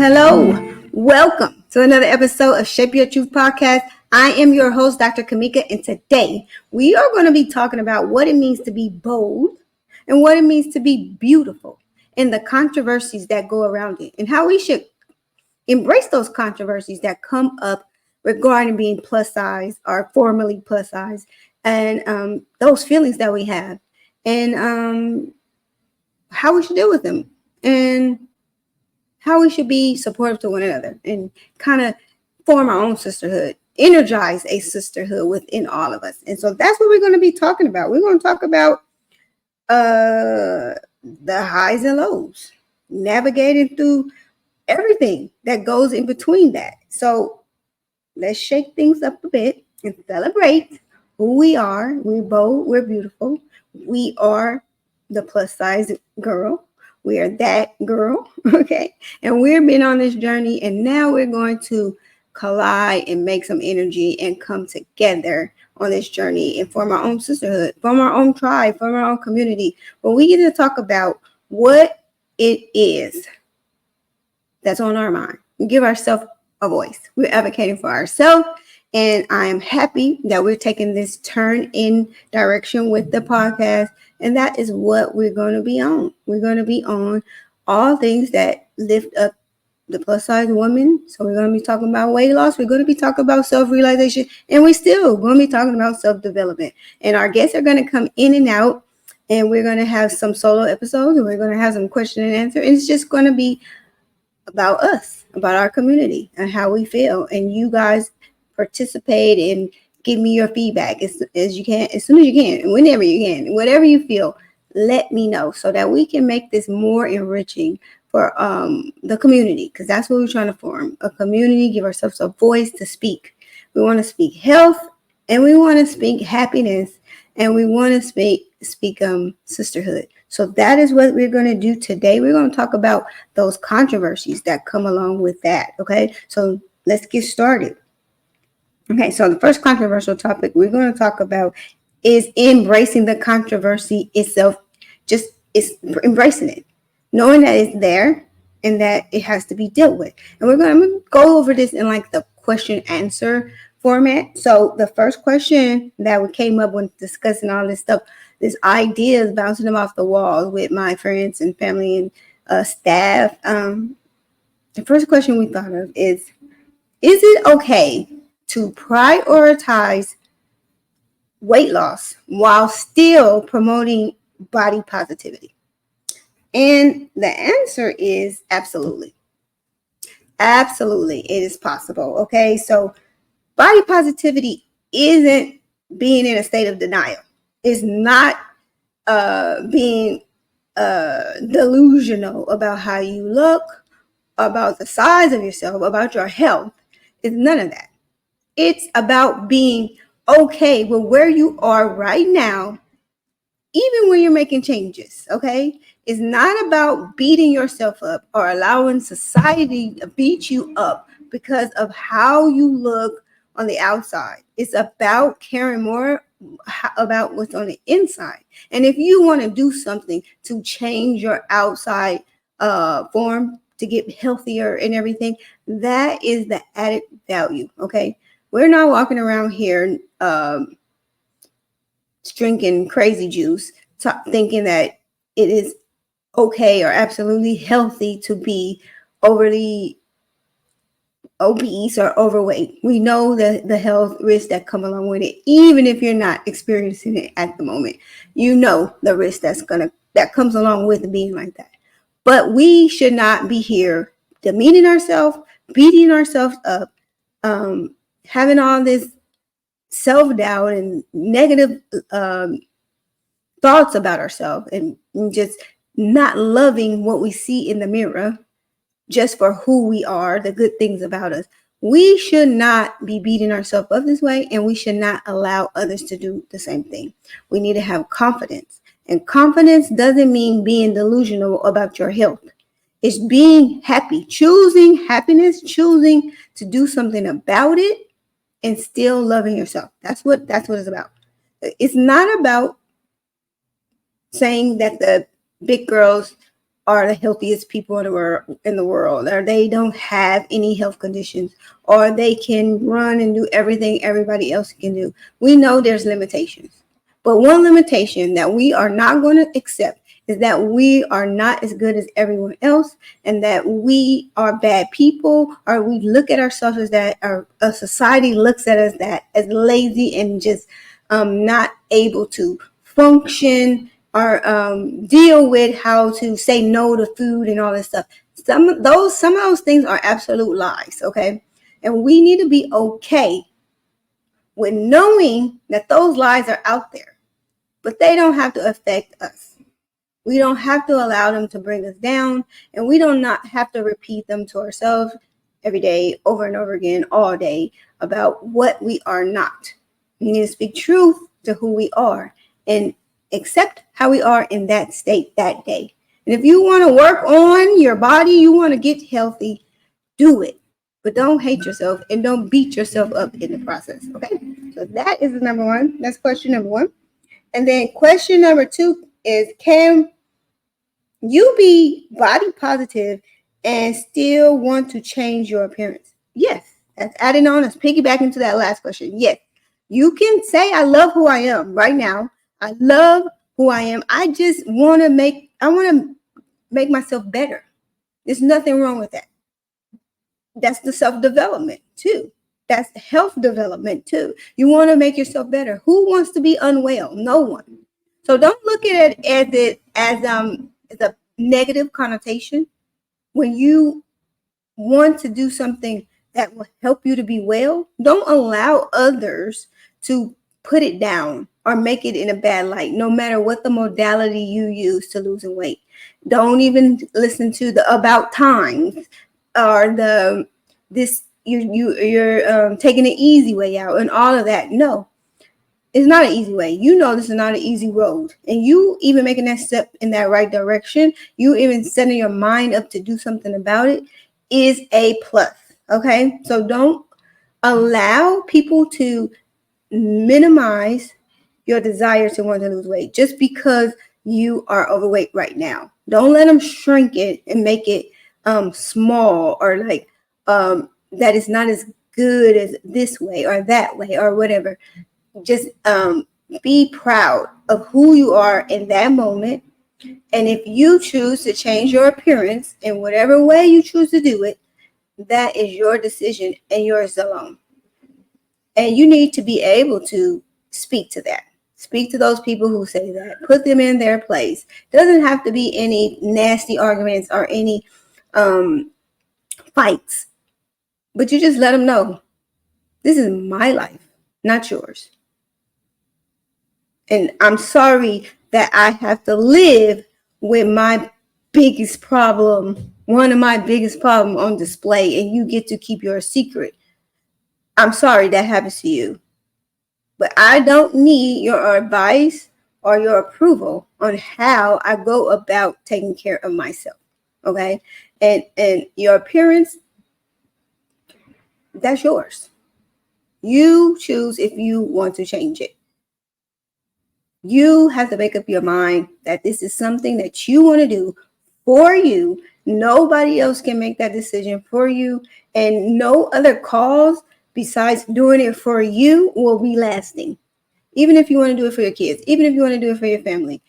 Hello. Welcome to another episode of Shape Your Truth podcast. I am your host, Dr. Kamika, and today we are going to be talking about what it means to be bold and what it means to be beautiful and the controversies that go around it and how we should embrace those controversies that come up regarding being plus size or formerly plus size and those feelings that we have and how we should deal with them and how we should be supportive to one another and kind of form our own sisterhood, energize a sisterhood within all of us. And so that's what we're going to be talking about. We're going to talk about the highs and lows, navigating through everything that goes in between that. So let's shake things up a bit and celebrate who we are. We're bold, we're beautiful. We are the plus size girl. We are that girl, okay? And we've been on this journey, and now we're going to collide and make some energy and come together on this journey and form our own sisterhood, form our own tribe, form our own community. But we get to talk about what it is that's on our mind. We give ourselves a voice. We're advocating for ourselves, and I am happy that we're taking this turn in direction with the podcast. And that is what we're going to be on. We're going to be on all things that lift up the plus size woman. So we're going to be talking about weight loss. We're going to be talking about self-realization. And we're still going to be talking about self-development. And our guests are going to come in and out. And we're going to have some solo episodes. And we're going to have some question and answer. And it's just going to be about us, about our community and how we feel. And you guys participate and give me your feedback as you can, as soon as you can, whenever you can, whatever you feel, let me know so that we can make this more enriching for the community, because that's what we're trying to form, a community, give ourselves a voice to speak. We want to speak health, and we want to speak happiness, and we want to speak sisterhood. So that is what we're going to do today. We're going to talk about those controversies that come along with that, okay? So let's get started. Okay, so the first controversial topic we're going to talk about is embracing the controversy itself. Just it's embracing it, knowing that it's there and that it has to be dealt with. And I'm going to go over this in like the question answer format. So the first question that came up when discussing all this stuff, this ideas bouncing them off the walls with my friends and family and staff. The first question we thought of is it okay to prioritize weight loss while still promoting body positivity? And the answer is absolutely. Absolutely, it is possible. Okay, so body positivity isn't being in a state of denial. It's not being delusional about how you look, about the size of yourself, about your health. It's none of that. It's about being okay with where you are right now, even when you're making changes, okay? It's not about beating yourself up or allowing society to beat you up because of how you look on the outside. It's about caring more about what's on the inside. And if you want to do something to change your outside form to get healthier and everything, that is the added value, okay? We're not walking around here drinking crazy juice, thinking that it is okay or absolutely healthy to be overly obese or overweight. We know the health risks that come along with it, even if you're not experiencing it at the moment. You know the risk that comes along with being like that. But we should not be here demeaning ourselves, beating ourselves up, having all this self-doubt and negative thoughts about ourselves and just not loving what we see in the mirror just for who we are, the good things about us. We should not be beating ourselves up this way, and we should not allow others to do the same thing. We need to have confidence. And confidence doesn't mean being delusional about your health. It's being happy, choosing happiness, choosing to do something about it, and still loving yourself. That's what it's about. It's not about saying that the big girls are the healthiest people in the world, or they don't have any health conditions, or they can run and do everything everybody else can do. We know there's limitations. But one limitation that we are not going to accept is that we are not as good as everyone else, and that we are bad people, or we look at ourselves as that, or a society looks at us that as lazy and just not able to function or deal with how to say no to food and all this stuff. Some of those things are absolute lies, okay? And we need to be okay with knowing that those lies are out there, but they don't have to affect us. We don't have to allow them to bring us down, and we do not have to repeat them to ourselves every day, over and over again, all day, about what we are not. We need to speak truth to who we are and accept how we are in that state that day. And if you want to work on your body, you want to get healthy, do it. But don't hate yourself and don't beat yourself up in the process, okay? So that is the number one. That's question number one. And then question number two is, can you be body positive and still want to change your appearance? Yes. That's adding on, let's piggyback into that last question. Yes. You can say, I love who I am right now. I love who I am. I want to make myself better. There's nothing wrong with that. That's the self-development too. That's health development too. You want to make yourself better. Who wants to be unwell? No one. So don't look at it as a negative connotation. When you want to do something that will help you to be well, don't allow others to put it down or make it in a bad light, no matter what the modality you use to losing weight. Don't even listen to the about times or you're taking an easy way out and all of that. No, it's not an easy way. You know, this is not an easy road. And you even making that step in that right direction, you even setting your mind up to do something about it, is a plus. Okay. So don't allow people to minimize your desire to want to lose weight just because you are overweight right now. Don't let them shrink it and make it small, or like that is not as good as this way or that way or whatever. Just be proud of who you are in that moment. And if you choose to change your appearance in whatever way you choose to do it, that is your decision and yours alone. And you need to be able to speak to that. Speak to those people who say that. Put them in their place. Doesn't have to be any nasty arguments or any fights. But you just let them know, this is my life, not yours. And I'm sorry that I have to live with my biggest problem, one of my biggest problems on display, and you get to keep your secret. I'm sorry that happens to you. But I don't need your advice or your approval on how I go about taking care of myself. Okay? And your appearance, that's yours. You choose if you want to change it. You have to make up your mind that this is something that you want to do for you. Nobody else can make that decision for you. And no other cause besides doing it for you will be lasting. Even if you want to do it for your kids, even if you want to do it for your family,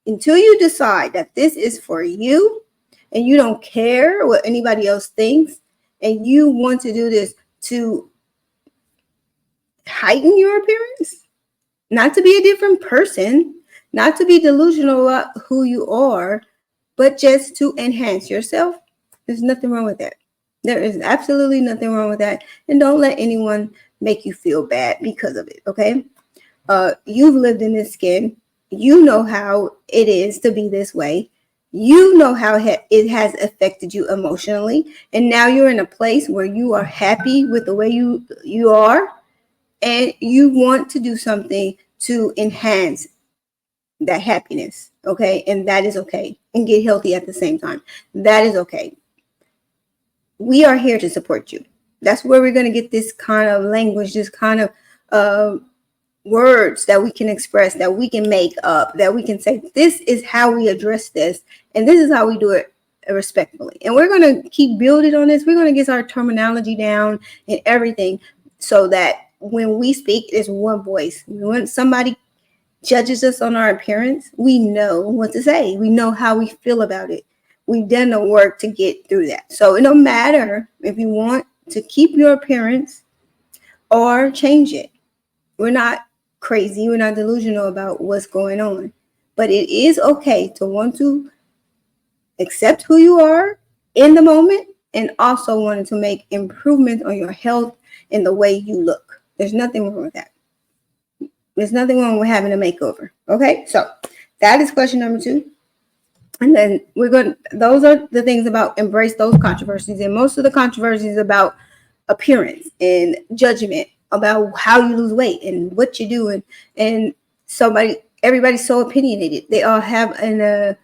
until you decide that this is for you and you don't care what anybody else thinks, and you want to do this to heighten your appearance, not to be a different person, not to be delusional about who you are, but just to enhance yourself, there's nothing wrong with that. There is absolutely nothing wrong with that. And don't let anyone make you feel bad because of it, okay? You've lived in this skin. You know how it is to be this way. You know how it has affected you emotionally. And now you're in a place where you are happy with the way you are. And you want to do something to enhance that happiness, okay? And that is okay. And get healthy at the same time. That is okay. We are here to support you. That's where we're going to get this kind of language, this kind of words that we can express, that we can make up, that we can say, this is how we address this, and this is how we do it respectfully. And we're going to keep building on this. We're going to get our terminology down and everything, so that when we speak, it's one voice. When somebody judges us on our appearance, we know what to say. We know how we feel about it. We've done the work to get through that. So it don't matter if you want to keep your appearance or change it. We're not crazy. We're not delusional about what's going on. But it is okay to want to accept who you are in the moment, and also wanting to make improvements on your health and the way you look. There's nothing wrong with that. There's nothing wrong with having a makeover. Okay, so that is question number 2. And then those are the things about embrace those controversies. And most of the controversies about appearance and judgment about how you lose weight and what you're doing. And everybody's so opinionated. They all have a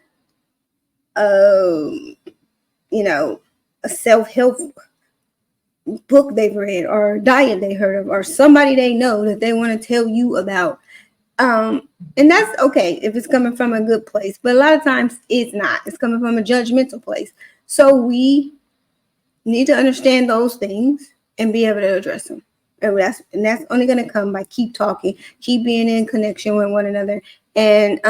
self-help book they've read, or diet they heard of, or somebody they know that they want to tell you about. And that's okay if it's coming from a good place, but a lot of times it's not. It's coming from a judgmental place. So we need to understand those things and be able to address them. And that's only going to come by keep talking, keep being in connection with one another. And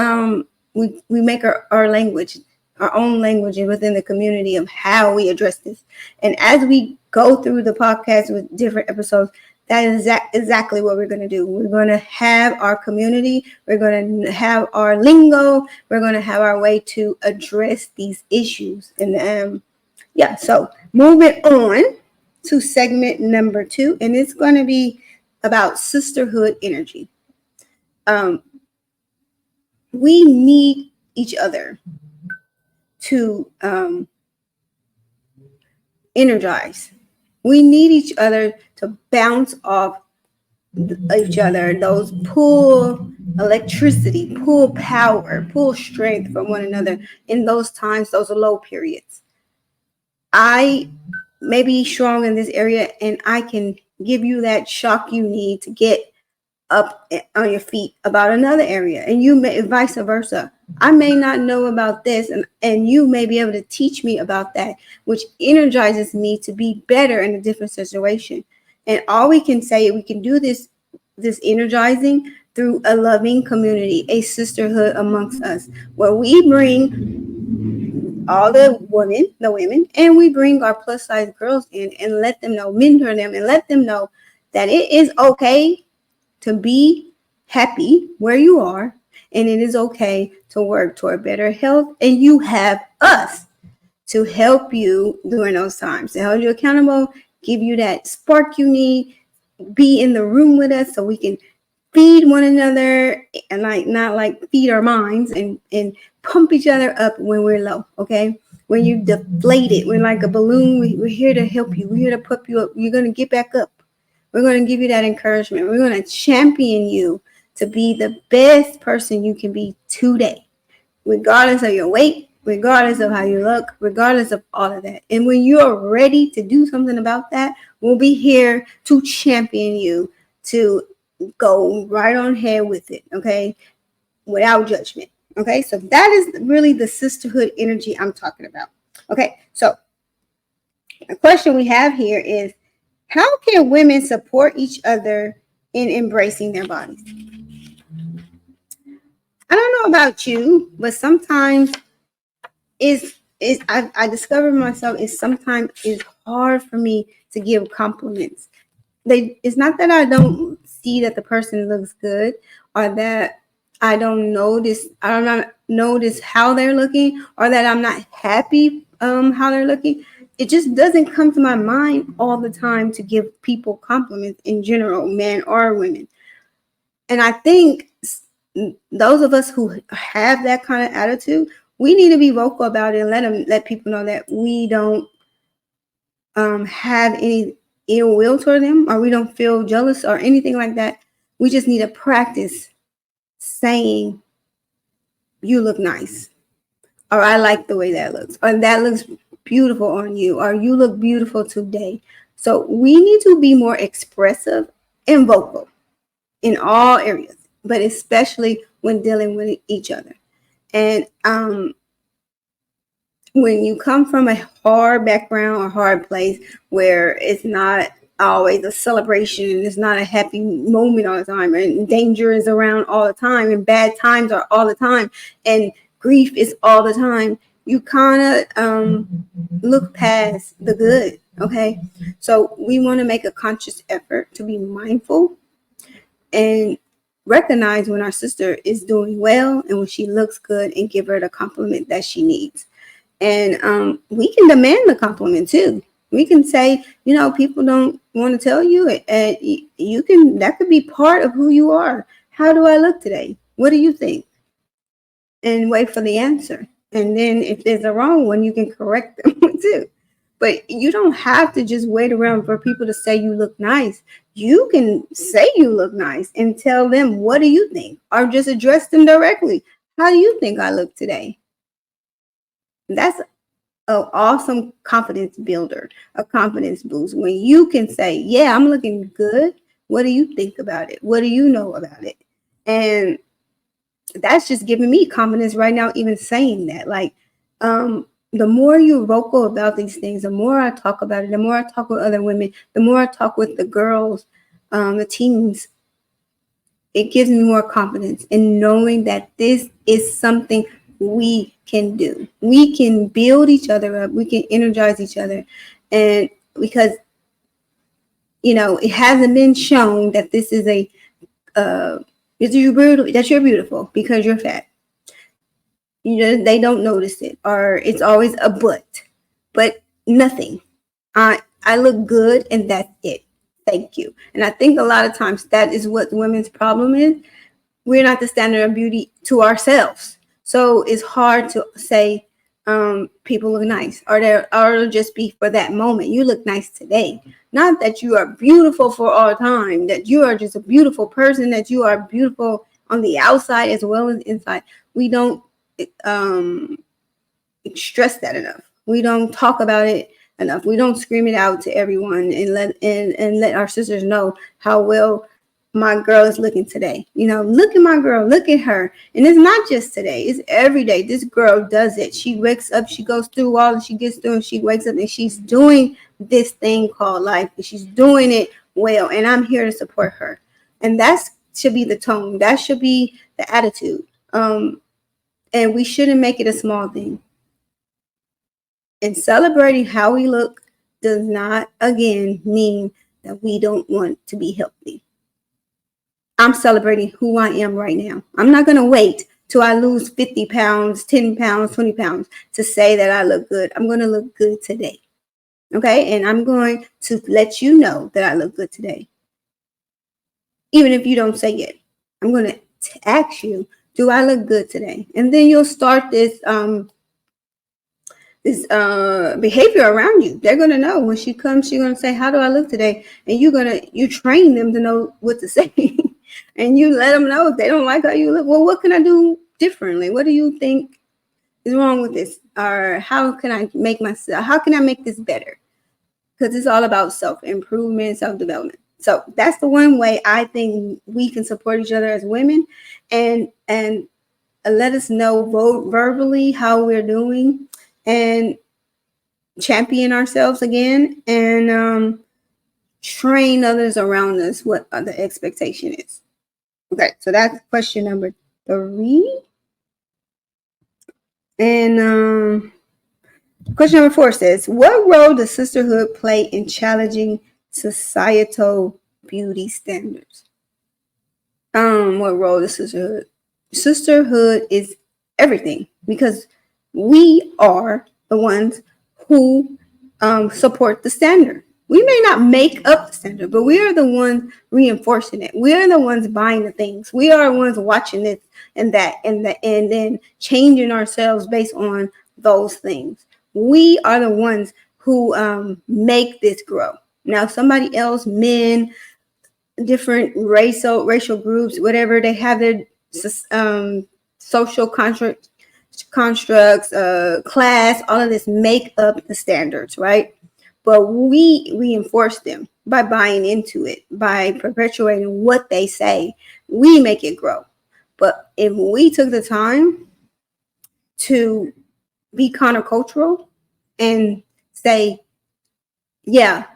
we make our language, our own language within the community of how we address this. And as we go through the podcast with different episodes, that is exactly what we're going to do. We're going to have our community. We're going to have our lingo. We're going to have our way to address these issues. And so moving on to segment number 2, and it's going to be about sisterhood energy. We need each other to energize. We need each other to bounce off each other, those pull electricity, pull power, pull strength from one another in those times, those low periods. I may be strong in this area, and I can give you that shock you need to get up on your feet about another area, and you may vice versa. I may not know about this, and you may be able to teach me about that, which energizes me to be better in a different situation. And all we can say, we can do this energizing through a loving community, a sisterhood amongst us, where we bring all the women, and we bring our plus size girls in and let them know, mentor them, and let them know that it is okay to be happy where you are, and it is okay to work toward better health. And you have us to help you during those times, to hold you accountable, give you that spark you need, be in the room with us so we can feed one another, and not feed our minds and pump each other up when we're low. Okay, when you deflated, we're like a balloon. We're here to help you. We're here to pump you up. You're going to get back up. We're going to give you that encouragement. We're going to champion you to be the best person you can be today, regardless of your weight, regardless of how you look, regardless of all of that. And when you're ready to do something about that, we'll be here to champion you to go right on ahead with it, okay, without judgment. Okay, so that is really the sisterhood energy I'm talking about. Okay, so the question we have here is, how can women support each other in embracing their bodies? I don't know about you, but sometimes I discovered myself is sometimes it's hard for me to give compliments. It's not that I don't see that the person looks good, or that I don't notice how they're looking, or that I'm not happy how they're looking. It just doesn't come to my mind all the time to give people compliments in general, men or women. And I think those of us who have that kind of attitude, we need to be vocal about it and let people know that we don't have any ill will toward them, or we don't feel jealous or anything like that. We just need to practice saying, you look nice, or I like the way that looks, or that looks beautiful on you, or you look beautiful today. So we need to be more expressive and vocal. in all areas, but especially when dealing with each other. And when you come from a hard background or hard place where it's not always a celebration and it's not a happy moment all the time, and danger is around all the time, and bad times are all the time, and grief is all the time, you kind of look past the good. Okay, so we want to make a conscious effort to be mindful and recognize when our sister is doing well and when she looks good, and give her the compliment that she needs. And we can demand the compliment too. We can say, people don't want to tell you it, and you can. That could be part of who you are. How do I look today? What do you think? And wait for the answer. And then if there's a wrong one, you can correct them too. But you don't have to just wait around for people to say you look nice. You can say you look nice and tell them, what do you think? Or just address them directly. How do you think I look today? That's an awesome confidence builder, a confidence boost. When you can say, yeah, I'm looking good. What do you think about it? What do you know about it? And that's just giving me confidence right now, even saying that. Like, the more you're vocal about these things, the more I talk about it, the more I talk with other women, the more I talk with the girls, the teens, it gives me more confidence in knowing that this is something we can do. We can build each other up. We can energize each other. And because, it hasn't been shown that this is that you're beautiful because you're fat. They don't notice it, or it's always a but nothing. I look good and that's it. Thank you. And I think a lot of times that is what women's problem is. We're not the standard of beauty to ourselves. So it's hard to say people look nice, or it'll just be for that moment. You look nice today. Not that you are beautiful for all time, that you are just a beautiful person, that you are beautiful on the outside as well as inside. We don't stress that enough. We don't talk about it enough. We don't scream it out to everyone and let our sisters know how well my girl is looking today. Look at my girl, look at her. And it's not just today, it's every day. This girl does it. She wakes up, she goes through all, and she gets through, and she wakes up and she's doing this thing called life, and she's doing it well, and I'm here to support her. And that should be the tone. That should be the attitude. And we shouldn't make it a small thing. And celebrating how we look does not, again, mean that we don't want to be healthy. I'm celebrating who I am right now. I'm not going to wait till I lose 50 pounds, 10 pounds, 20 pounds to say that I look good. I'm going to look good today. Okay? And I'm going to let you know that I look good today. Even if you don't say it, I'm going to ask you, do I look good today? And then you'll start this behavior around you. They're going to know when she comes, she's going to say, how do I look today? And you train them to know what to say. And you let them know if they don't like how you look. Well, what can I do differently? What do you think is wrong with this? Or how can I make this better? Because it's all about self-improvement, self-development. So that's the one way I think we can support each other as women, and let us know verbally how we're doing, and champion ourselves again, and train others around us what the expectation is. Okay, so that's question number 3. And question number 4 says, what role does sisterhood play in challenging societal beauty standards? What role does sisterhood? Sisterhood is everything, because we are the ones who support the standard. We may not make up the standard, but we are the ones reinforcing it. We are the ones buying the things. We are the ones watching this and that, and then changing ourselves based on those things. We are the ones who make this grow. Now, somebody else, men, different racial groups, whatever, they have their social constructs, class, all of this make up the standards, right? but we reinforce them by buying into it, by perpetuating what they say. We make it grow. But if we took the time to be countercultural and say, yeah,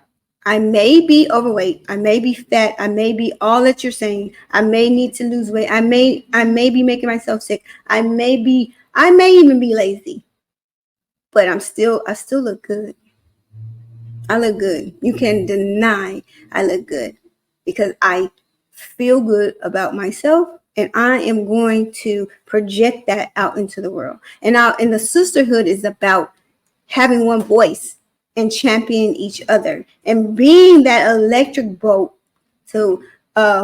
I may be overweight, I may be fat, I may be all that you're saying, I may need to lose weight, I may be making myself sick, I may even be lazy, but I still look good. I look good. You can't deny I look good because I feel good about myself, and I am going to project that out into the world. And the sisterhood is about having one voice and championing each other and being that electric bolt to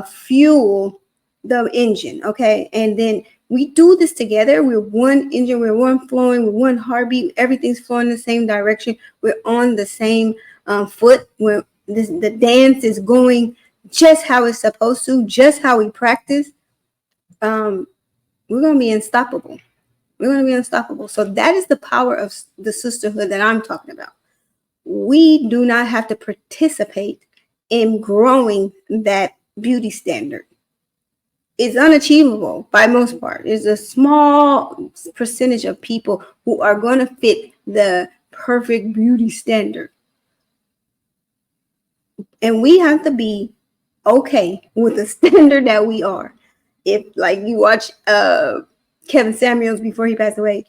fuel the engine. Okay. And then we do this together. We're one engine, we're one flowing, we're one heartbeat, everything's flowing in the same direction. We're on the same foot. The dance is going just how it's supposed to, just how we practice. We're going to be unstoppable. We're going to be unstoppable. So that is the power of the sisterhood that I'm talking about. We do not have to participate in growing that beauty standard. It's unachievable by most part. There's a small percentage of people who are going to fit the perfect beauty standard. And we have to be okay with the standard that we are. If, like, you watch Kevin Samuels before he passed away,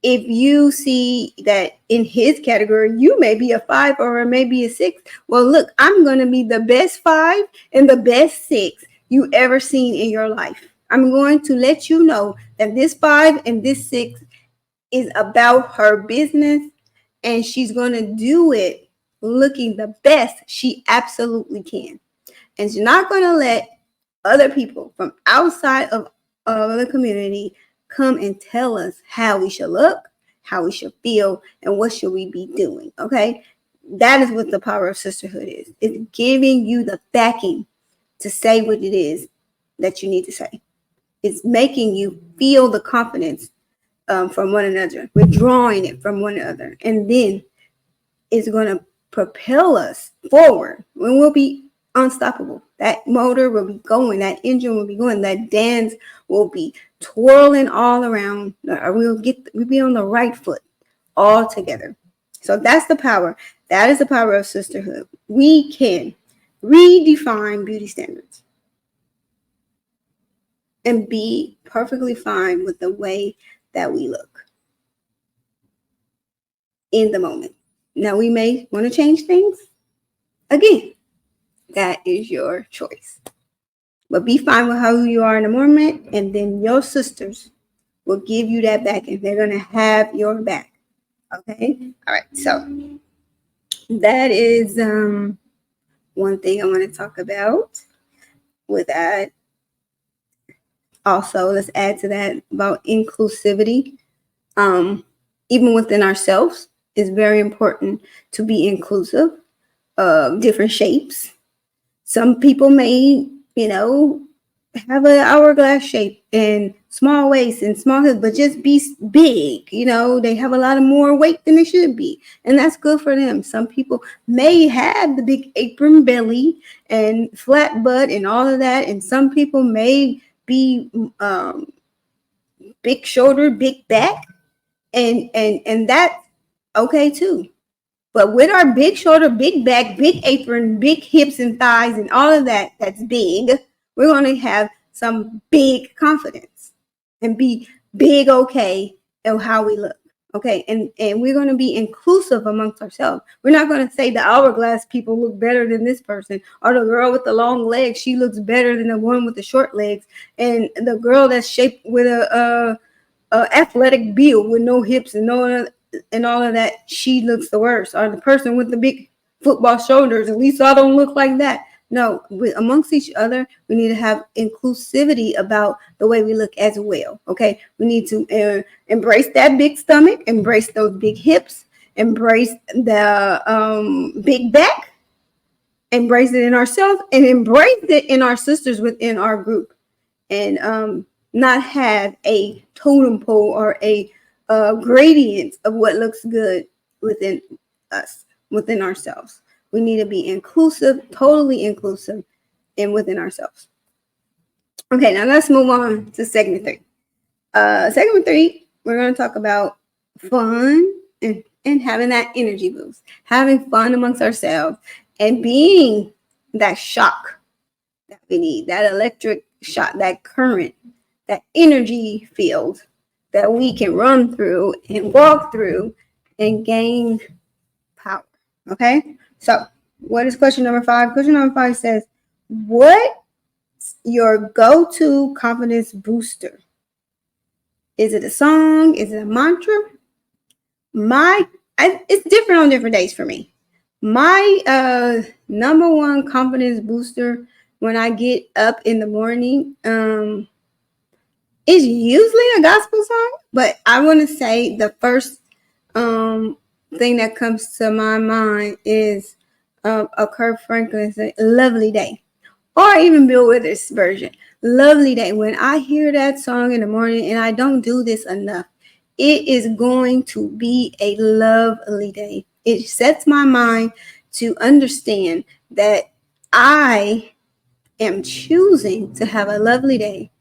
if you see that in his category, you may be a 5 or maybe a 6. Well, look, I'm going to be the best 5 and the best 6 you ever seen in your life. I'm going to let you know that this 5 and this 6 is about her business, and she's going to do it looking the best she absolutely can. And she's not going to let other people from outside of the community come and tell us how we should look, how we should feel, and what should we be doing. Okay, that is what the power of sisterhood is. It's giving you the backing to say what it is that you need to say. It's making you feel the confidence from one another. We're drawing it from one another, and then it's going to propel us forward when we'll be unstoppable. That motor will be going, that engine will be going, that dance will be twirling all around. We'll be on the right foot all together. So that's the power. That is the power of sisterhood. We can redefine beauty standards and be perfectly fine with the way that we look in the moment. Now, we may want to change things. Again, that is your choice. But be fine with how you are in the moment, and then your sisters will give you that back, and they're going to have your back. Okay? All right. So that is one thing I want to talk about with that. Also, let's add to that about inclusivity. Even within ourselves, it's very important to be inclusive of different shapes. Some people may, have an hourglass shape and small waist and small hips, but just be big. They have a lot of more weight than they should be, and that's good for them. Some people may have the big apron belly and flat butt and all of that, and some people may be big shoulder, big back, and that's okay too. But with our big shoulder, big back, big apron, big hips and thighs and all of that that's big, we're going to have some big confidence and be big okay in how we look. Okay, and we're going to be inclusive amongst ourselves. We're not going to say the hourglass people look better than this person, or the girl with the long legs, she looks better than the one with the short legs, and the girl that's shaped with a athletic build with no hips and all of that, she looks the worst. Or the person with the big football shoulders, at least I don't look like that. No, amongst each other, we need to have inclusivity about the way we look as well. Okay, we need to embrace that big stomach, embrace those big hips, embrace the big back, embrace it in ourselves, and embrace it in our sisters within our group, and not have a totem pole or a gradient of what looks good within us. within ourselves. We need to be inclusive, totally inclusive, and within ourselves. Okay, now let's move on to segment 3. Segment 3, we're going to talk about fun and having that energy boost, having fun amongst ourselves, and being that shock that we need, that electric shock, that current, that energy field that we can run through and walk through and gain power. Okay, so what is question number 5? Question number 5 says, what's your go-to confidence booster? Is it a song? Is it a mantra? It's different on different days for me. My number one confidence booster when I get up in the morning is usually a gospel song, but I want to say the first thing that comes to my mind is a Kirk Franklin's Lovely Day, or even Bill Withers' version, Lovely Day. When I hear that song in the morning, and I don't do this enough, it is going to be a lovely day. It sets my mind to understand that I am choosing to have a lovely day,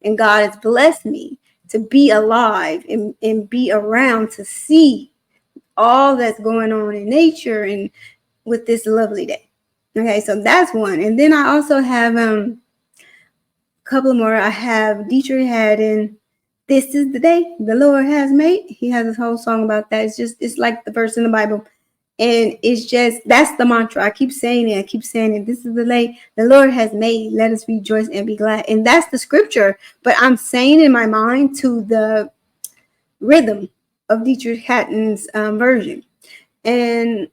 and God has blessed me to be alive and be around to see all that's going on in nature and with this lovely day. Okay, so that's one. And then I also have a couple more. I have Dietrich Haddon, This is the Day the Lord Has Made. He has this whole song about that. It's like the verse in the Bible. And it's just, that's the mantra. I keep saying it. This is the day the Lord has made. Let us rejoice and be glad. And that's the scripture. But I'm saying in my mind to the rhythm of Dietrich Haddon's version. And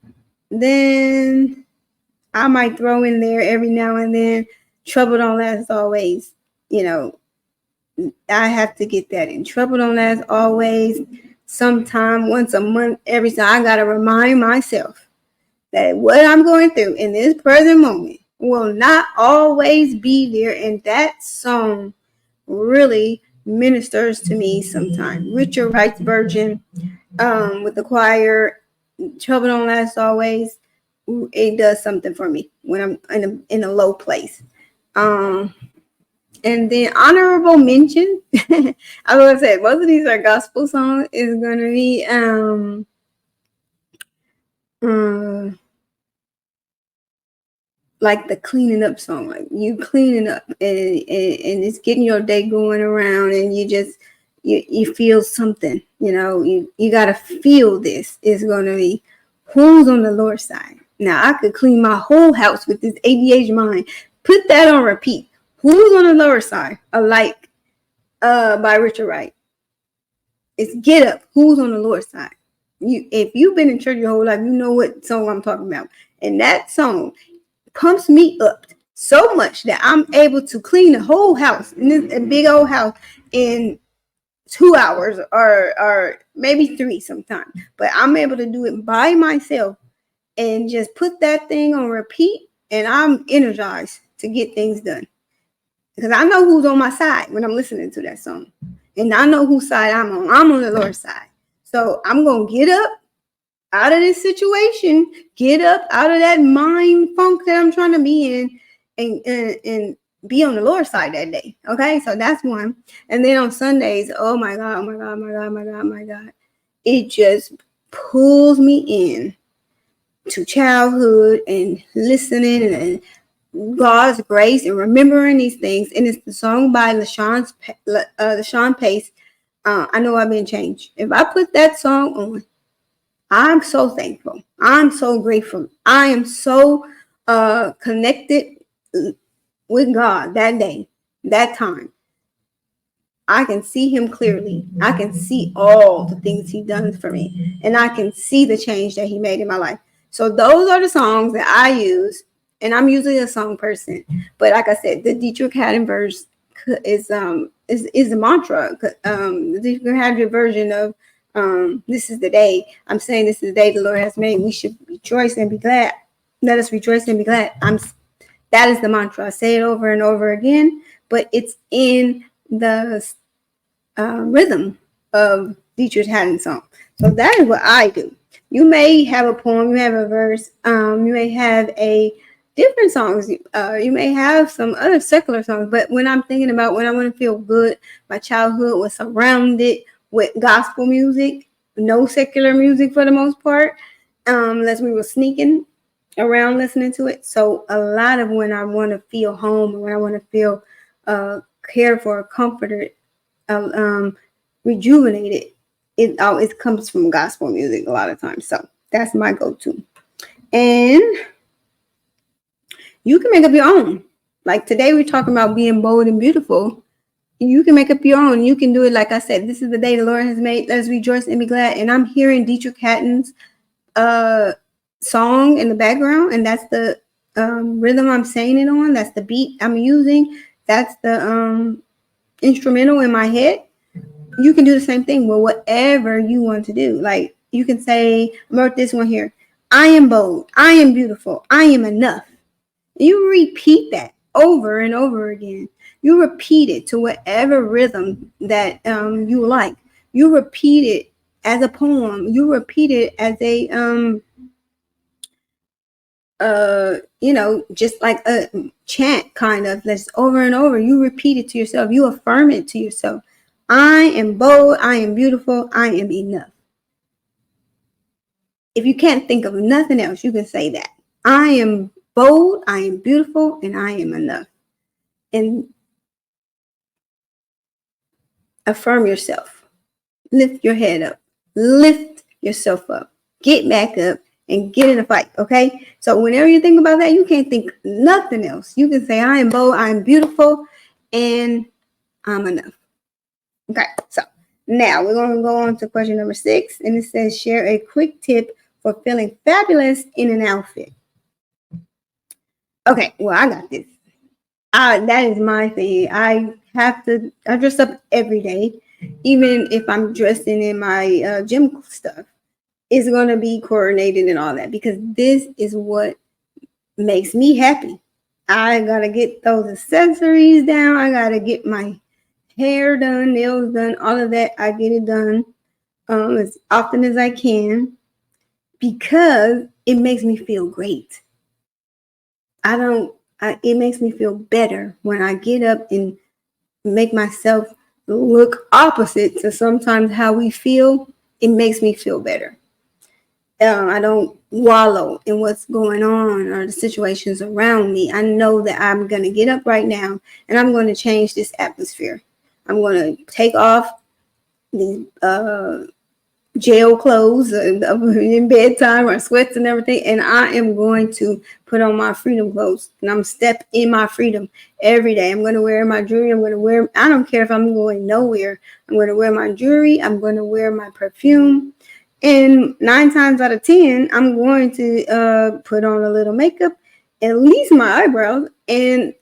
then I might throw in there every now and then, Trouble Don't Last Always. You know, I have to get that in. Trouble Don't Last Always. Sometime, once a month, every time, I got to remind myself that what I'm going through in this present moment will not always be there. And that song really ministers to me sometimes. Richard Wright's version with the choir, Trouble Don't Last Always, it does something for me when I'm in a low place. And then honorable mention, I was going to say, most of these are gospel songs, is going to be like the cleaning up song, like you cleaning up and it's getting your day going around, and you just, you feel something, you got to feel this. Is going to be Who's on the Lord's Side. Now, I could clean my whole house with this ADHD mind. Put that on repeat. Who's on the Lord's Side? Alike by Richard Wright. It's Get Up. Who's on the Lord's Side? If you've been in church your whole life, you know what song I'm talking about. And that song pumps me up so much that I'm able to clean the whole house, in this big old house, in 2 hours or maybe 3 sometimes. But I'm able to do it by myself and just put that thing on repeat, and I'm energized to get things done. Because I know who's on my side when I'm listening to that song. And I know whose side I'm on. I'm on the Lord's side. So I'm going to get up out of this situation, get up out of that mind funk that I'm trying to be in, and be on the Lord's side that day. Okay, so that's one. And then on Sundays, oh my God. It just pulls me in to childhood and listening and God's grace and remembering these things. And it's the song by LaShawn Pace, I Know I've Been Changed. If I put that song on, I'm so thankful. I'm so grateful. I am so connected with God that day, that time. I can see him clearly. I can see all the things he done for me. And I can see the change that he made in my life. So those are the songs that I use. And I'm usually a song person. But like I said, the Dietrich Haddon verse is a mantra. The Dietrich Haddon version of This is the Day. I'm saying this is the day the Lord has made. We should rejoice and be glad. Let us rejoice and be glad. That is the mantra. I say it over and over again. But it's in the rhythm of Dietrich Haddon's song. So that is what I do. You may have a poem, you have a verse, you may have a different songs, you may have some other secular songs, but when I'm thinking about when I want to feel good, my childhood was surrounded with gospel music, no secular music for the most part, unless we were sneaking around listening to it. So a lot of when I want to feel home, when I want to feel cared for, comforted, rejuvenated, it comes from gospel music a lot of times. So that's my go-to. And you can make up your own. Like today we're talking about being bold and beautiful. You can make up your own. You can do it. Like I said, this is the day the Lord has made. Let's rejoice and be glad. And I'm hearing Dietrich Hatton's song in the background, and that's the rhythm I'm saying it on. That's the beat I'm using. That's the instrumental in my head. You can do the same thing with whatever you want to do. Like you can say, I wrote this one here. I am bold. I am beautiful. I am enough. You repeat that over and over again. You repeat it to whatever rhythm that you like. You repeat it as a poem. You repeat it as a just like a chant kind of. That's over and over. You repeat it to yourself. You affirm it to yourself. I am bold. I am beautiful. I am enough. If you can't think of nothing else, you can say that. I am bold, I am beautiful, and I am enough. And affirm yourself. Lift your head up. Lift yourself up. Get back up and get in a fight, okay? So whenever you think about that, you can't think nothing else. You can say, I am bold, I am beautiful, and I'm enough. Okay, so now we're going to go on to question number 6, and it says, share a quick tip for feeling fabulous in an outfit. Okay, well, I got this. That is my thing. I dress up every day, even if I'm dressing in my gym stuff. It's going to be coordinated and all that, because this is what makes me happy. I got to get those accessories down. I got to get my hair done, nails done, all of that. I get it done as often as I can, because it makes me feel great. It makes me feel better when I get up and make myself look opposite to sometimes how we feel. It makes me feel better. I don't wallow in what's going on or the situations around me. I know that I'm going to get up right now and I'm going to change this atmosphere. I'm going to take off these jail clothes in bedtime or sweats and everything, and I am going to put on my freedom clothes, and I'm step in my freedom every day. I'm going to wear my jewelry. I don't care if I'm going nowhere. I'm going to wear my jewelry. I'm going to wear my perfume, and 9 times out of 10, I'm going to put on a little makeup, at least my eyebrows, and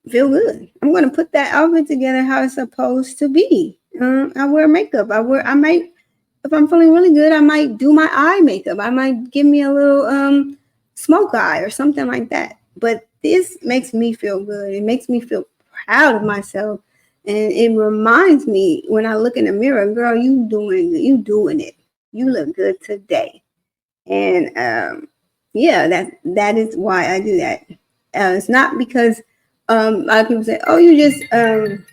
feel good. I'm going to put that outfit together how it's supposed to be. I wear makeup. I might, if I'm feeling really good, I might do my eye makeup. I might give me a little smoke eye or something like that. But this makes me feel good. It makes me feel proud of myself. And it reminds me when I look in the mirror, girl, you doing it. You look good today. And that is why I do that. It's not because a lot of people say, oh, you just vain.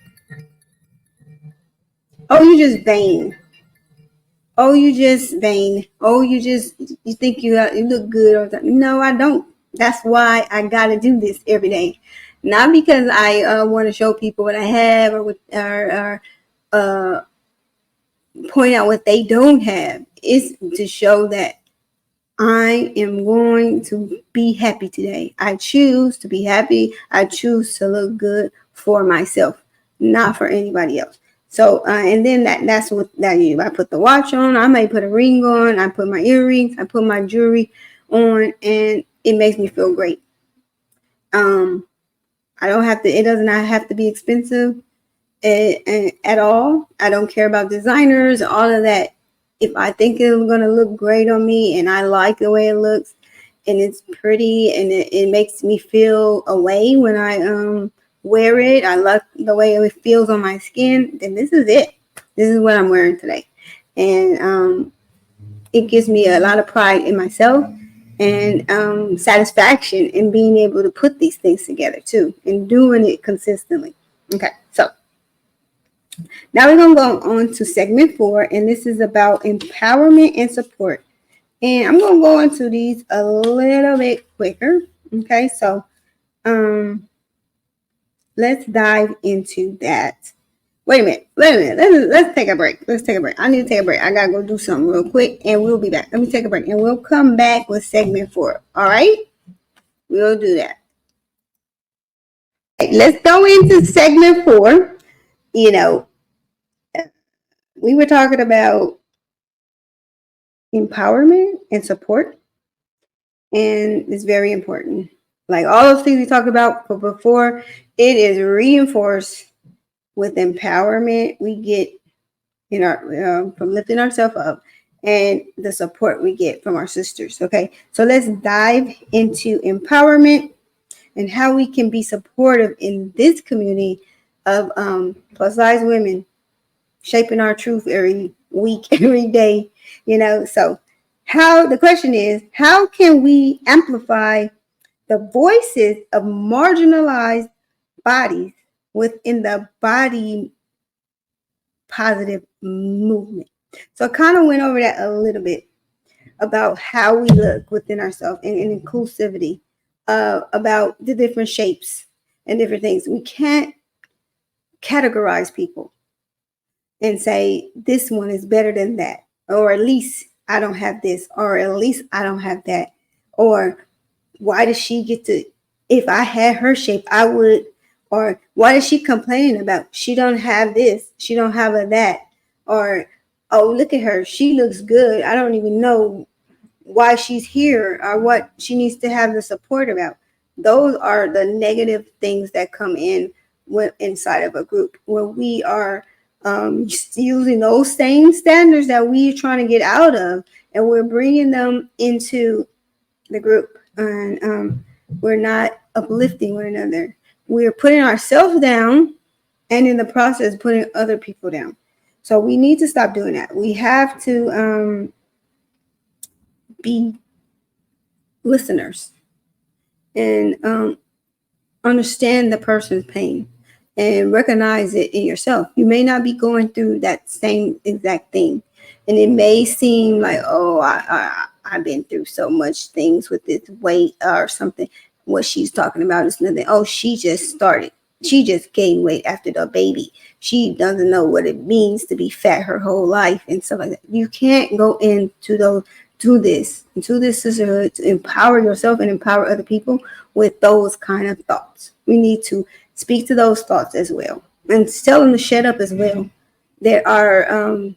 Oh, you just vain. Oh, you think you look good or something. No, I don't. That's why I got to do this every day. Not because I want to show people what I have or point out what they don't have. It's to show that I am going to be happy today. I choose to be happy. I choose to look good for myself, not for anybody else. So, and then that's what that is. I put the watch on. I may put a ring on. I put my earrings. I put my jewelry on, and it makes me feel great. It does not have to be expensive at all. I don't care about designers, all of that. If I think it's going to look great on me and I like the way it looks and it's pretty and it makes me feel a way when I wear it, I like the way it feels on my skin, then this is it. This is what I'm wearing today. And it gives me a lot of pride in myself and satisfaction in being able to put these things together too and doing it consistently. Okay, so now we're going to go on to segment 4, and this is about empowerment and support. And I'm going to go into these a little bit quicker. Okay, so let's dive into that. Wait a minute. Let's take a break. I need to take a break. I got to go do something real quick, and we'll be back. Let me take a break, and we'll come back with segment 4. All right? We'll do that. Okay, let's go into segment 4. You know, we were talking about empowerment and support, and it's very important. Like all those things we talked about before, it is reinforced with empowerment we get in our from lifting ourselves up, and the support we get from our sisters. Okay, so let's dive into empowerment and how we can be supportive in this community of plus size women, shaping our truth every week, every day. So the question is, how can we amplify the voices of marginalized bodies within the body positive movement? So I kind of went over that a little bit about how we look within ourselves and inclusivity, about the different shapes and different things. We can't categorize people and say this one is better than that, or at least I don't have this, or at least I don't have that, or why does she get to, if I had her shape I would, or why is she complaining about she don't have this, she don't have a that, or oh look at her, she looks good, I don't even know why she's here or what she needs to have the support about. Those are the negative things that come in inside of a group when we are using those same standards that we're trying to get out of, and we're bringing them into the group, and we're not uplifting one another. We're putting ourselves down, and in the process putting other people down. So we need to stop doing that. We have to be listeners and understand the person's pain and recognize it in yourself. You may not be going through that same exact thing, and it may seem like, oh, I've been through so much things with this weight or something. What she's talking about is nothing. Oh, she just gained weight after the baby. She doesn't know what it means to be fat her whole life and stuff like that. You can't go into this sisterhood to empower yourself and empower other people with those kind of thoughts. We need to speak to those thoughts as well, and tell them to shut up as well. They will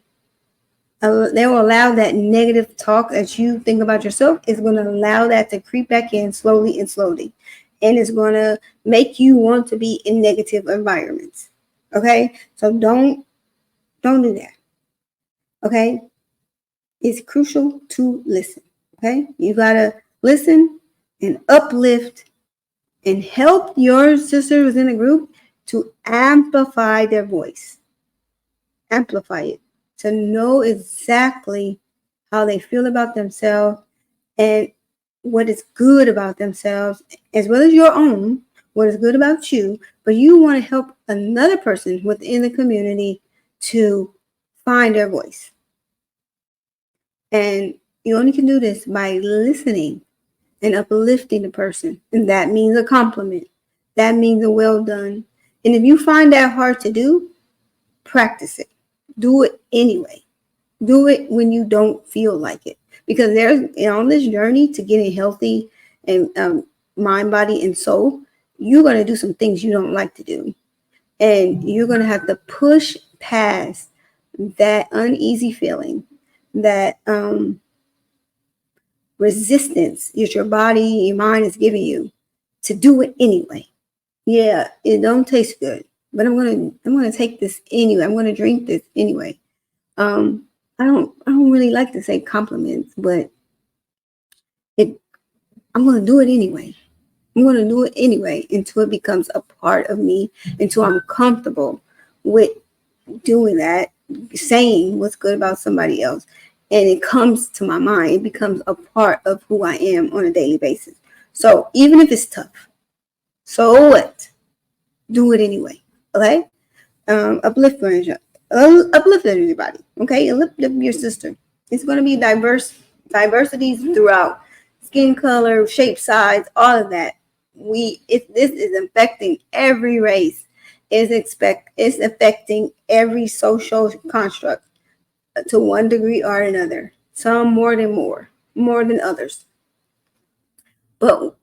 allow that negative talk that you think about yourself is going to allow that to creep back in slowly, and it's going to make you want to be in negative environments. Okay, so don't do that. Okay, it's crucial to listen. Okay, you gotta listen and uplift and help your sisters in the group to amplify their voice, amplify it, to know exactly how they feel about themselves and what is good about themselves, as well as your own, what is good about you. But you want to help another person within the community to find their voice. And you only can do this by listening and uplifting the person. And that means a compliment. That means a well done. And if you find that hard to do, practice it. Do it anyway. Do it when you don't feel like it. Because there's on this journey to getting healthy and mind, body, and soul, you're going to do some things you don't like to do. And you're going to have to push past that uneasy feeling, that resistance that your body, your mind is giving you to do it anyway. Yeah, it don't taste good, but I'm gonna take this anyway. I'm gonna drink this anyway. I don't really like to say compliments, but I'm gonna do it anyway. I'm gonna do it anyway until it becomes a part of me, until I'm comfortable with doing that saying what's good about somebody else, and it comes to my mind, it becomes a part of who I am on a daily basis. So even if it's tough, so what? Do it anyway. Okay? Uplift everybody. Okay? Uplift your sister. It's going to be diversities throughout skin color, shape, size, all of that. This is affecting every race. It's affecting every social construct to one degree or another. Some more than others. But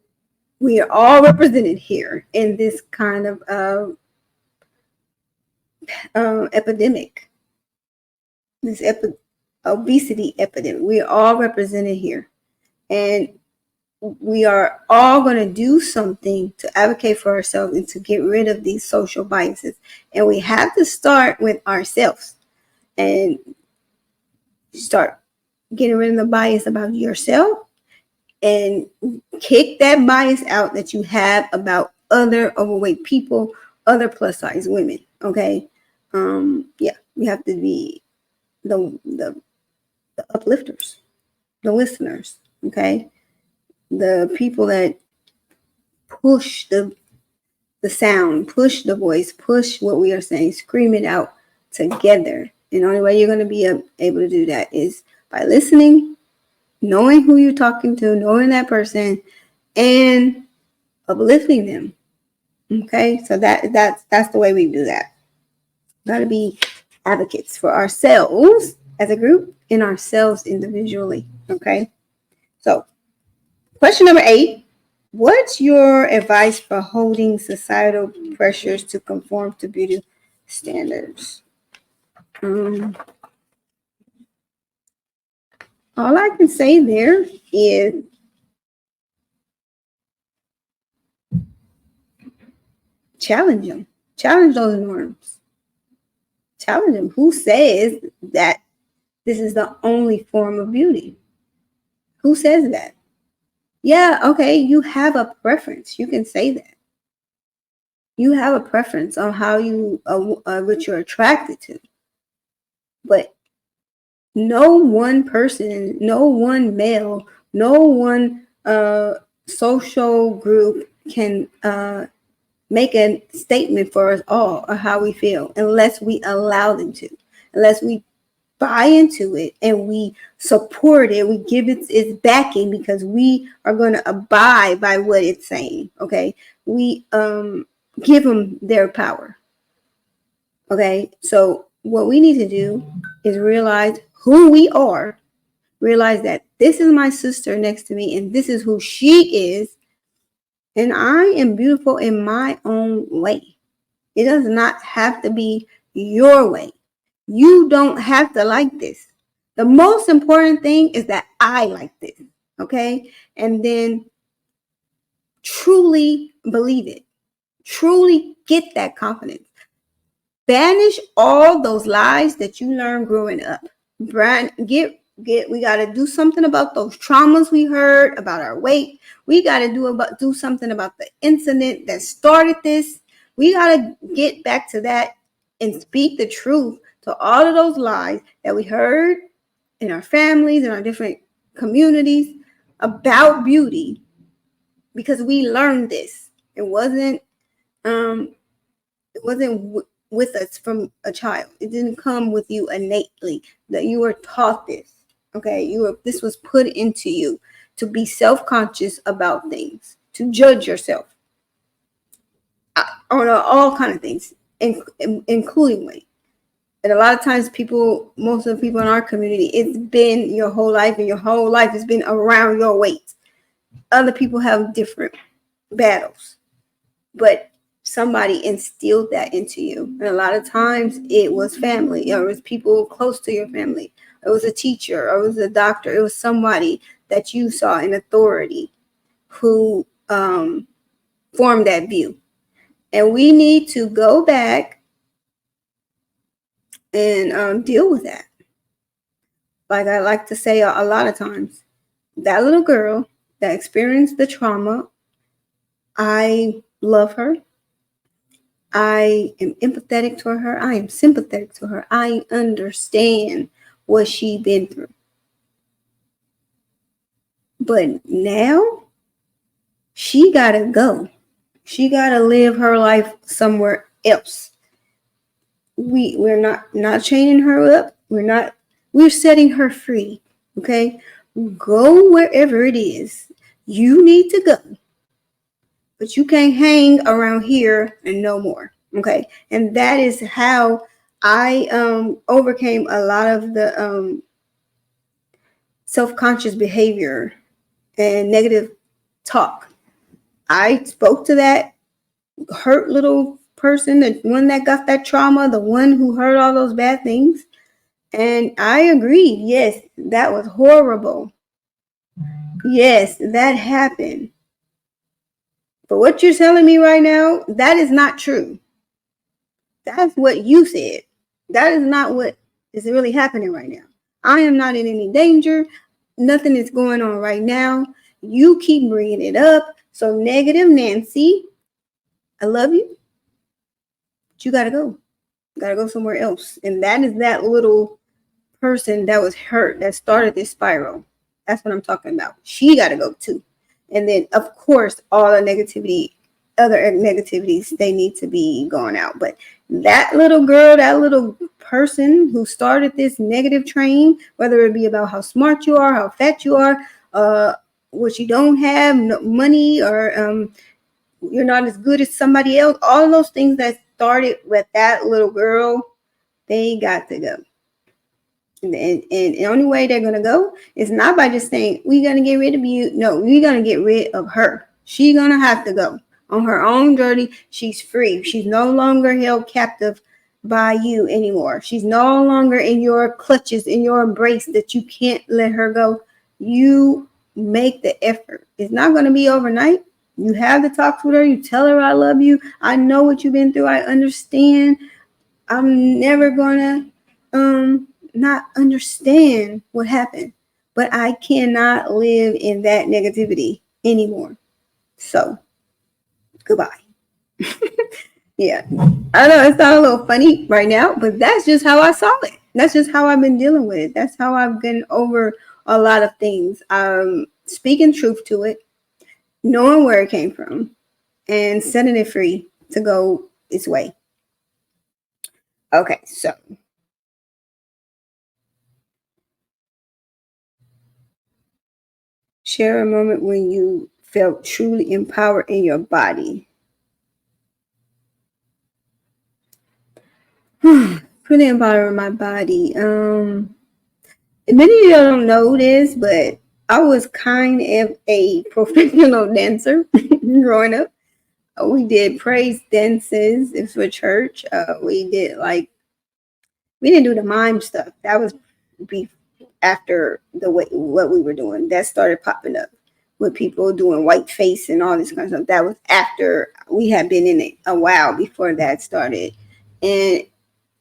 we are all represented here in this kind of epidemic, this obesity epidemic. We are all represented here, and we are all going to do something to advocate for ourselves and to get rid of these social biases. And we have to start with ourselves and start getting rid of the bias about yourself and kick that bias out that you have about other overweight people, other plus size women. Okay. Yeah, we have to be the uplifters, the listeners. Okay. The people that push the sound, push the voice, push what we are saying, scream it out together. And the only way you're going to be able to do that is by listening, knowing who you're talking to, knowing that person, and uplifting them. Okay, so that's the way we do that. Got to be advocates for ourselves as a group and ourselves individually. Okay, so question number 8. What's your advice for holding societal pressures to conform to beauty standards? All I can say there is challenge them. Challenge those norms. Challenge them. Who says that this is the only form of beauty? Who says that? Yeah, okay, you have a preference. You can say that. You have a preference on how you, what you're attracted to. But no one person, no one male, no one social group can make a statement for us all of how we feel unless we allow them to, unless we buy into it and we support it, we give it its backing because we are going to abide by what it's saying. Okay, we give them their power. Okay, so what we need to do is realize who we are, realize that this is my sister next to me and this is who she is, and I am beautiful in my own way. It does not have to be your way. You don't have to like this. The most important thing is that I like this, okay? And then truly believe it. Truly get that confidence. Banish all those lies that you learned growing up. We got to do something about those traumas we heard about our weight. We got to do something about the incident that started this. We got to get back to that and speak the truth to all of those lies that we heard in our families, in our different communities about beauty, because we learned this. It wasn't with us from a child. It didn't come with you innately, that you were taught this. Okay, this was put into you to be self-conscious about things, to judge yourself on all kind of things, including weight. And a lot of times most of the people in our community, it's been your whole life, and your whole life has been around your weight. Other people have different battles, but somebody instilled that into you. And a lot of times it was family, or it was people close to your family. It was a teacher, or it was a doctor. It was somebody that you saw in authority who formed that view. And we need to go back and deal with that. Like I like to say a lot of times, that little girl that experienced the trauma, I love her. I am empathetic to her. I am sympathetic to her. I understand what she's been through. But now she gotta go. She gotta live her life somewhere else. We're not chaining her up. We're setting her free. Okay? Go wherever it is you need to go. But you can't hang around here and no more. Okay? And that is how I overcame a lot of the self-conscious behavior and negative talk. I spoke to that hurt little person, the one that got that trauma, the one who heard all those bad things. And I agreed. Yes, that was horrible. Yes, that happened. But what you're telling me right now, that is not true. That's what you said. That is not what is really happening right now. I am not in any danger. Nothing is going on right now. You keep bringing it up. So negative Nancy, I love you, but you gotta go. You gotta go somewhere else. And that is that little person that was hurt that started this spiral. That's what I'm talking about. She gotta go too. And then of course all the negativity, other negativities, they need to be gone out. But that little girl, that little person who started this negative train, whether it be about how smart you are, how fat you are, what you don't have, no money, or you're not as good as somebody else, all those things that started with that little girl, they got to go. And the only way they're going to go is not by just saying, we're going to get rid of you. No, we're going to get rid of her. She's going to have to go on her own journey. She's free. She's no longer held captive by you anymore. She's no longer in your clutches, in your embrace that you can't let her go. You make the effort. It's not going to be overnight. You have the talks with her. You tell her, I love you. I know what you've been through. I understand. I'm never going to not understand what happened. But I cannot live in that negativity anymore. So, goodbye. Yeah. I know it sounds a little funny right now, but that's just how I saw it. That's just how I've been dealing with it. That's how I've been over a lot of things. Speaking truth to it, knowing where it came from, and setting it free to go its way. Okay, so share a moment when you felt truly empowered in your body. Pretty empowered in my body. Many of you don't know this, but I was kind of a professional dancer growing up. We did praise dances. It was for church. We didn't do the mime stuff. That was after what we were doing. That started popping up with people doing white face and all this kind of stuff. That was after we had been in it a while before that started. And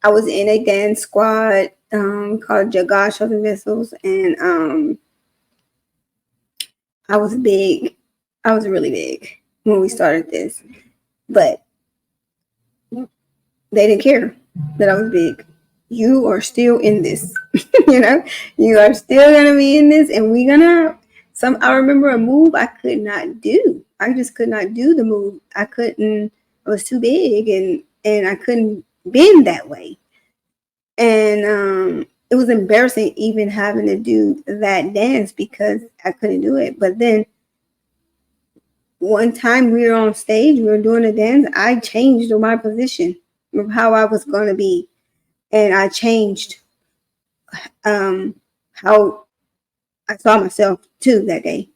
I was in a dance squad called Jagash of the Vessels, and I was big. I was really big when we started this, but they didn't care that I was big. You are still in this, you are still gonna be in this, and I remember a move I could not do. I just could not do the move. I was too big, and I couldn't bend that way. And it was embarrassing even having to do that dance because I couldn't do it. But then one time we were on stage, we were doing a dance, I changed my position of how I was going to be. And I changed how I saw myself too that day.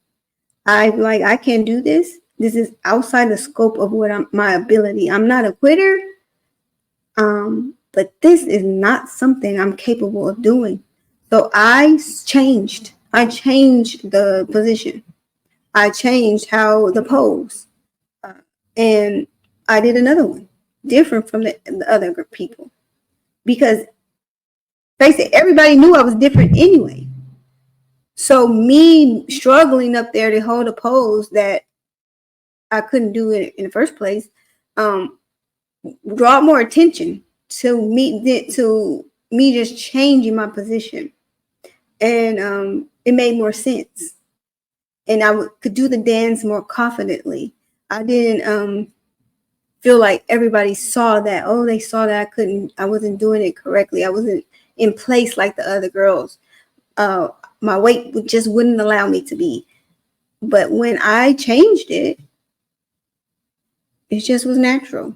I can't do this. This is outside the scope of my ability. I'm not a quitter. But this is not something I'm capable of doing. So I changed. I changed the position. I changed how the pose. And I did another one, different from the other people. Because face it, everybody knew I was different anyway. So me struggling up there to hold a pose that I couldn't do it in the first place, draw more attention to me just changing my position, and it made more sense, and I could do the dance more confidently. I didn't feel like everybody saw that. Oh, they saw that I wasn't doing it correctly. I wasn't in place like the other girls. My weight just wouldn't allow me to be. But when I changed it, it just was natural.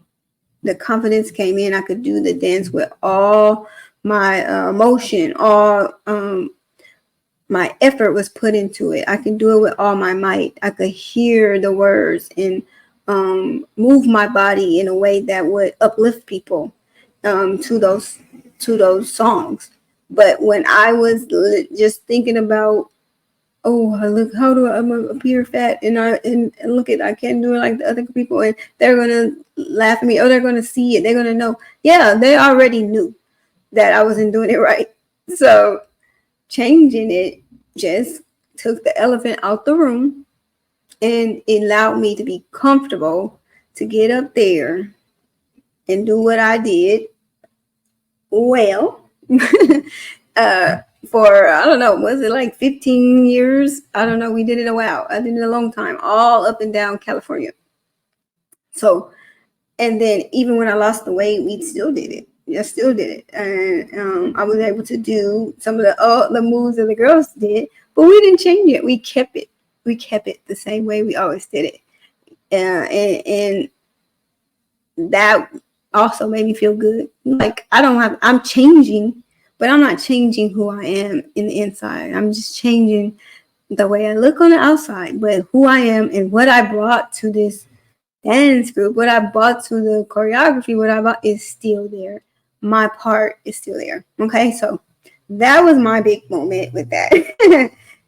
The confidence came in. I could do the dance with all my emotion, all my effort was put into it. I could do it with all my might. I could hear the words and move my body in a way that would uplift people to those songs. But when I was just thinking about, oh, look, how do I appear fat, and look at, I can't do it like the other people, and they're gonna laugh at me, or they're gonna see it, they're gonna know. Yeah, they already knew that I wasn't doing it right. So changing it just took the elephant out the room, and it allowed me to be comfortable to get up there and do what I did well. For, I don't know, was it like 15 years? I don't know. We did it a while. I did it a long time, all up and down California. So, and then even when I lost the weight, we still did it. I still did it. And I was able to do some of the moves that the girls did, but we didn't change it. We kept it. We kept it the same way we always did it. And that also made me feel good. Like, I'm changing, but I'm not changing who I am in the inside. I'm just changing the way I look on the outside, but who I am and what I brought to this dance group, what I brought to the choreography, what I brought is still there. My part is still there. Okay, so that was my big moment with that.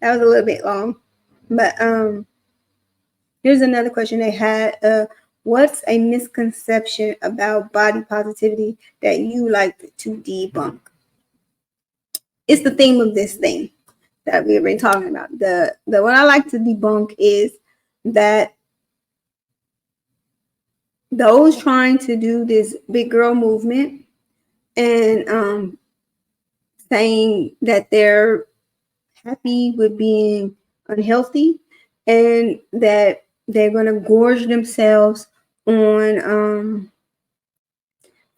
That was a little bit long, but here's another question they had. What's a misconception about body positivity that you like to debunk? It's the theme of this thing that we've been talking about. The what I like to debunk is that those trying to do this big girl movement and saying that they're happy with being unhealthy and that they're going to gorge themselves on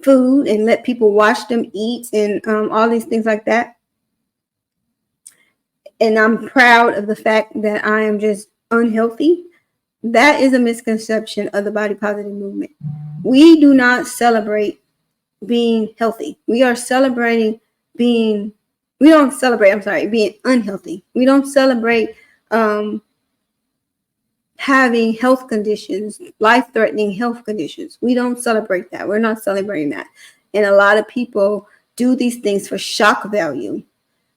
food and let people watch them eat and all these things like that. And I'm proud of the fact that I am just unhealthy. That is a misconception of the body positive movement. We do not celebrate being healthy. We are celebrating being unhealthy. We don't celebrate having health conditions, life-threatening health conditions. We don't celebrate that. We're not celebrating that. And a lot of people do these things for shock value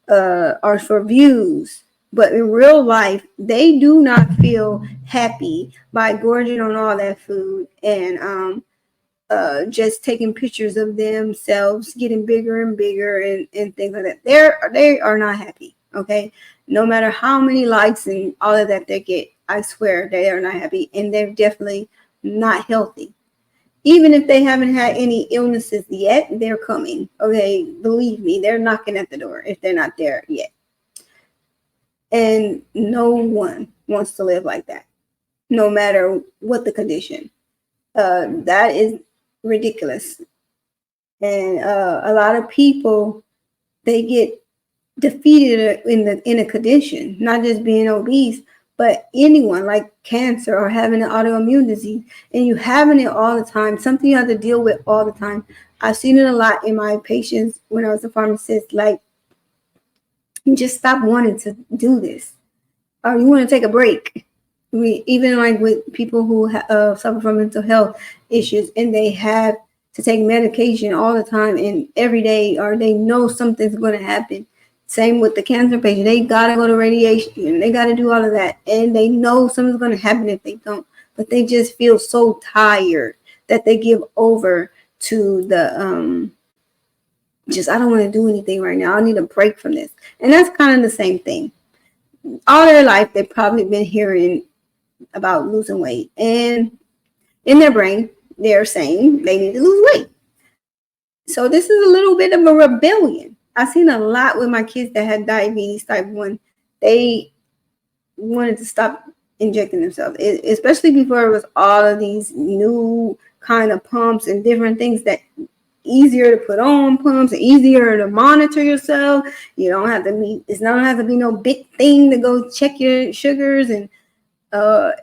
or for views. But in real life, they do not feel happy by gorging on all that food and just taking pictures of themselves getting bigger and bigger and things like that. They are not happy. Okay, no matter how many likes and all of that they get, I swear they are not happy, and they're definitely not healthy. Even if they haven't had any illnesses yet, they're coming. Okay, believe me, they're knocking at the door if they're not there yet. And no one wants to live like that, no matter what the condition. That is ridiculous. And a lot of people, they get defeated in a condition, not just being obese, but anyone like cancer or having an autoimmune disease, and you having it all the time, something you have to deal with all the time. I've seen it a lot in my patients when I was a pharmacist. Like, you just stop wanting to do this, or you want to take a break. Even like with people who suffer from mental health issues, and they have to take medication all the time and every day, or they know something's going to happen. Same with the cancer patient. They got to go to radiation and they got to do all of that. And they know something's going to happen if they don't. But they just feel so tired that they give over to the, I don't want to do anything right now. I need a break from this. And that's kind of the same thing. All their life, they've probably been hearing about losing weight. And in their brain, they're saying they need to lose weight. So this is a little bit of a rebellion. I've seen a lot with my kids that had diabetes type 1. They wanted to stop injecting themselves, especially before it was all of these new kind of pumps and different things that easier to put on pumps, easier to monitor yourself. You don't have to be, it's not have to be no big thing to go check your sugars and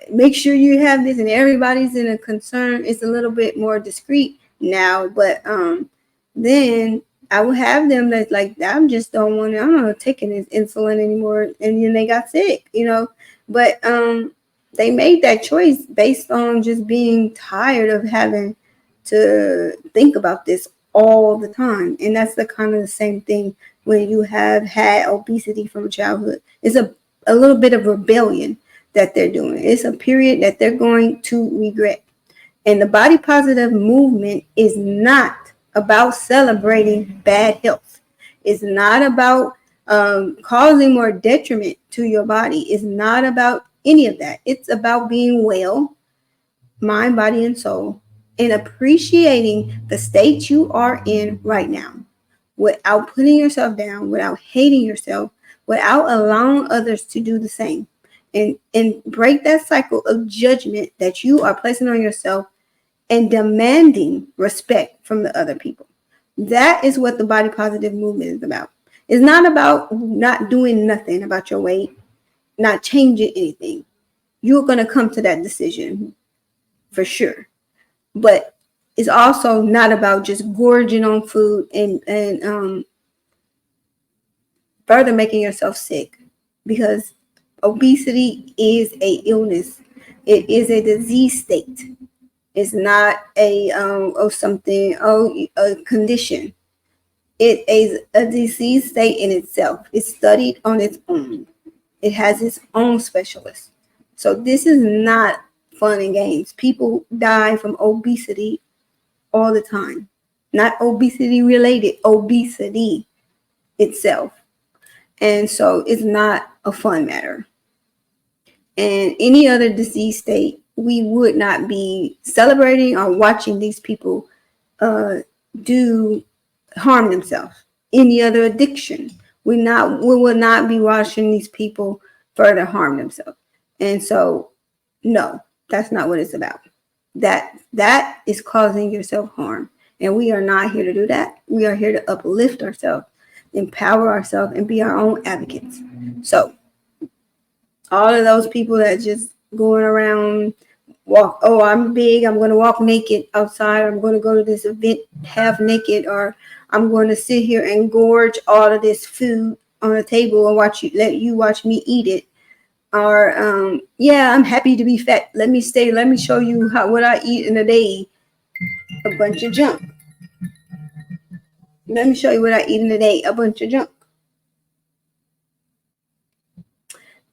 make sure you have this, and everybody's in a concern. It's a little bit more discreet now, but then I would have them that's like, I'm not taking this insulin anymore, and then they got sick, but they made that choice based on just being tired of having to think about this all the time. And that's the kind of the same thing when you have had obesity from childhood. It's a little bit of rebellion that they're doing. It's a period that they're going to regret. And the body positive movement is not about celebrating bad health. It's not about causing more detriment to your body. It's not about any of that. It's about being well, mind, body, and soul, and appreciating the state you are in right now without putting yourself down, without hating yourself, without allowing others to do the same. And break that cycle of judgment that you are placing on yourself and demanding respect from the other people. That is what the body positive movement is about. It's not about not doing nothing about your weight, not changing anything. You're going to come to that decision for sure. But it's also not about just gorging on food and further making yourself sick, because obesity is a illness. It is a disease state. It's not a condition. It is a disease state in itself. It's studied on its own. It has its own specialists. So this is not fun and games. People die from obesity all the time. Not obesity related, obesity itself. And so it's not a fun matter. And any other disease state, we would not be celebrating or watching these people do harm themselves. Any other addiction, we will not be watching these people further harm themselves. And so, no, that's not what it's about. That is causing yourself harm. And we are not here to do that. We are here to uplift ourselves, empower ourselves, and be our own advocates. So all of those people that just going around I'm big, I'm going to walk naked outside, I'm going to go to this event half naked, or I'm going to sit here and gorge all of this food on a table and let you watch me eat it. Or I'm happy to be fat. Let me show you what I eat in a day. A bunch of junk. Let me show you what I eat in a day. A bunch of junk.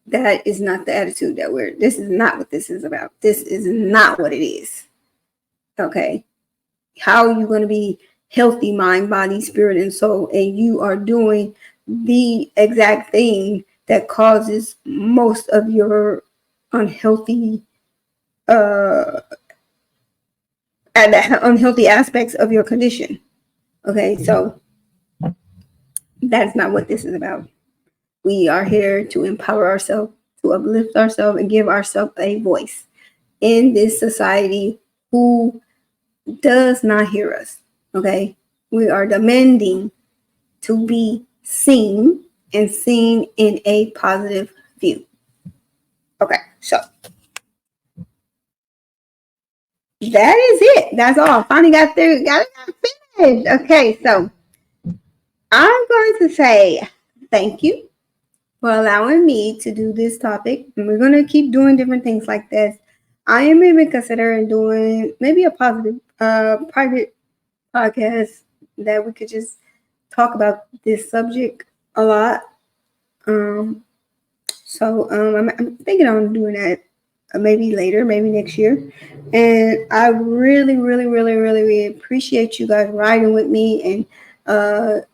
That is not the attitude this is not what this is about. This is not what it is. Okay. How are you going to be healthy, mind, body, spirit, and soul, and you are doing the exact thing that causes most of your unhealthy aspects of your condition? Okay, so that's not what this is about. We are here to empower ourselves, to uplift ourselves, and give ourselves a voice in this society who does not hear us. Okay, we are demanding to be seen and seen in a positive view. Okay, so that is it. That's all. Finally got it finished. Okay, so I'm going to say thank you for allowing me to do this topic. And we're going to keep doing different things like this. I am even considering doing maybe a positive private podcast that we could just talk about this subject a lot. So I'm thinking on doing that maybe later, maybe next year. And I really, really, really, really, really appreciate you guys riding with me and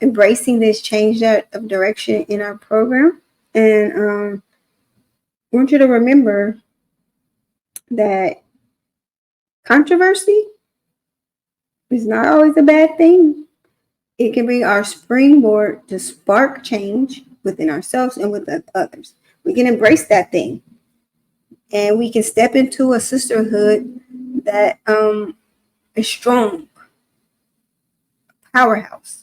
embracing this change of direction in our program. And I want you to remember that Controversy is not always a bad thing. It can be our springboard to spark change within ourselves and with others. We can embrace that thing, and we can step into a sisterhood that is strong, powerhouse,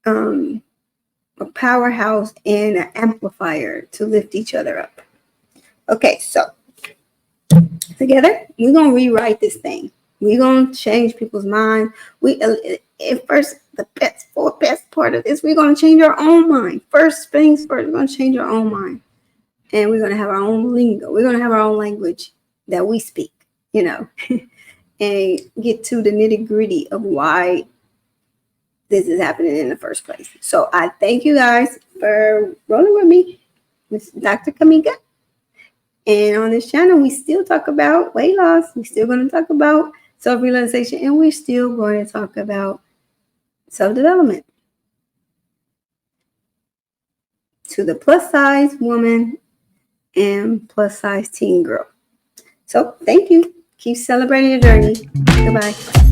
a powerhouse and an amplifier to lift each other up. Okay, so together we're gonna rewrite this thing. We're gonna change people's minds. We at first, the best part of this, we're gonna change our own mind. First things first, we're gonna change our own mind, and we're gonna have our own lingo. We're gonna have our own language that we speak, and get to the nitty gritty of why this is happening in the first place. So I thank you guys for rolling with me. This is Dr. Kamika. And on this channel, we still talk about weight loss. We're still going to talk about self-realization. And we're still going to talk about self-development to the plus size woman and plus size teen girl. So thank you. Keep celebrating your journey. Goodbye.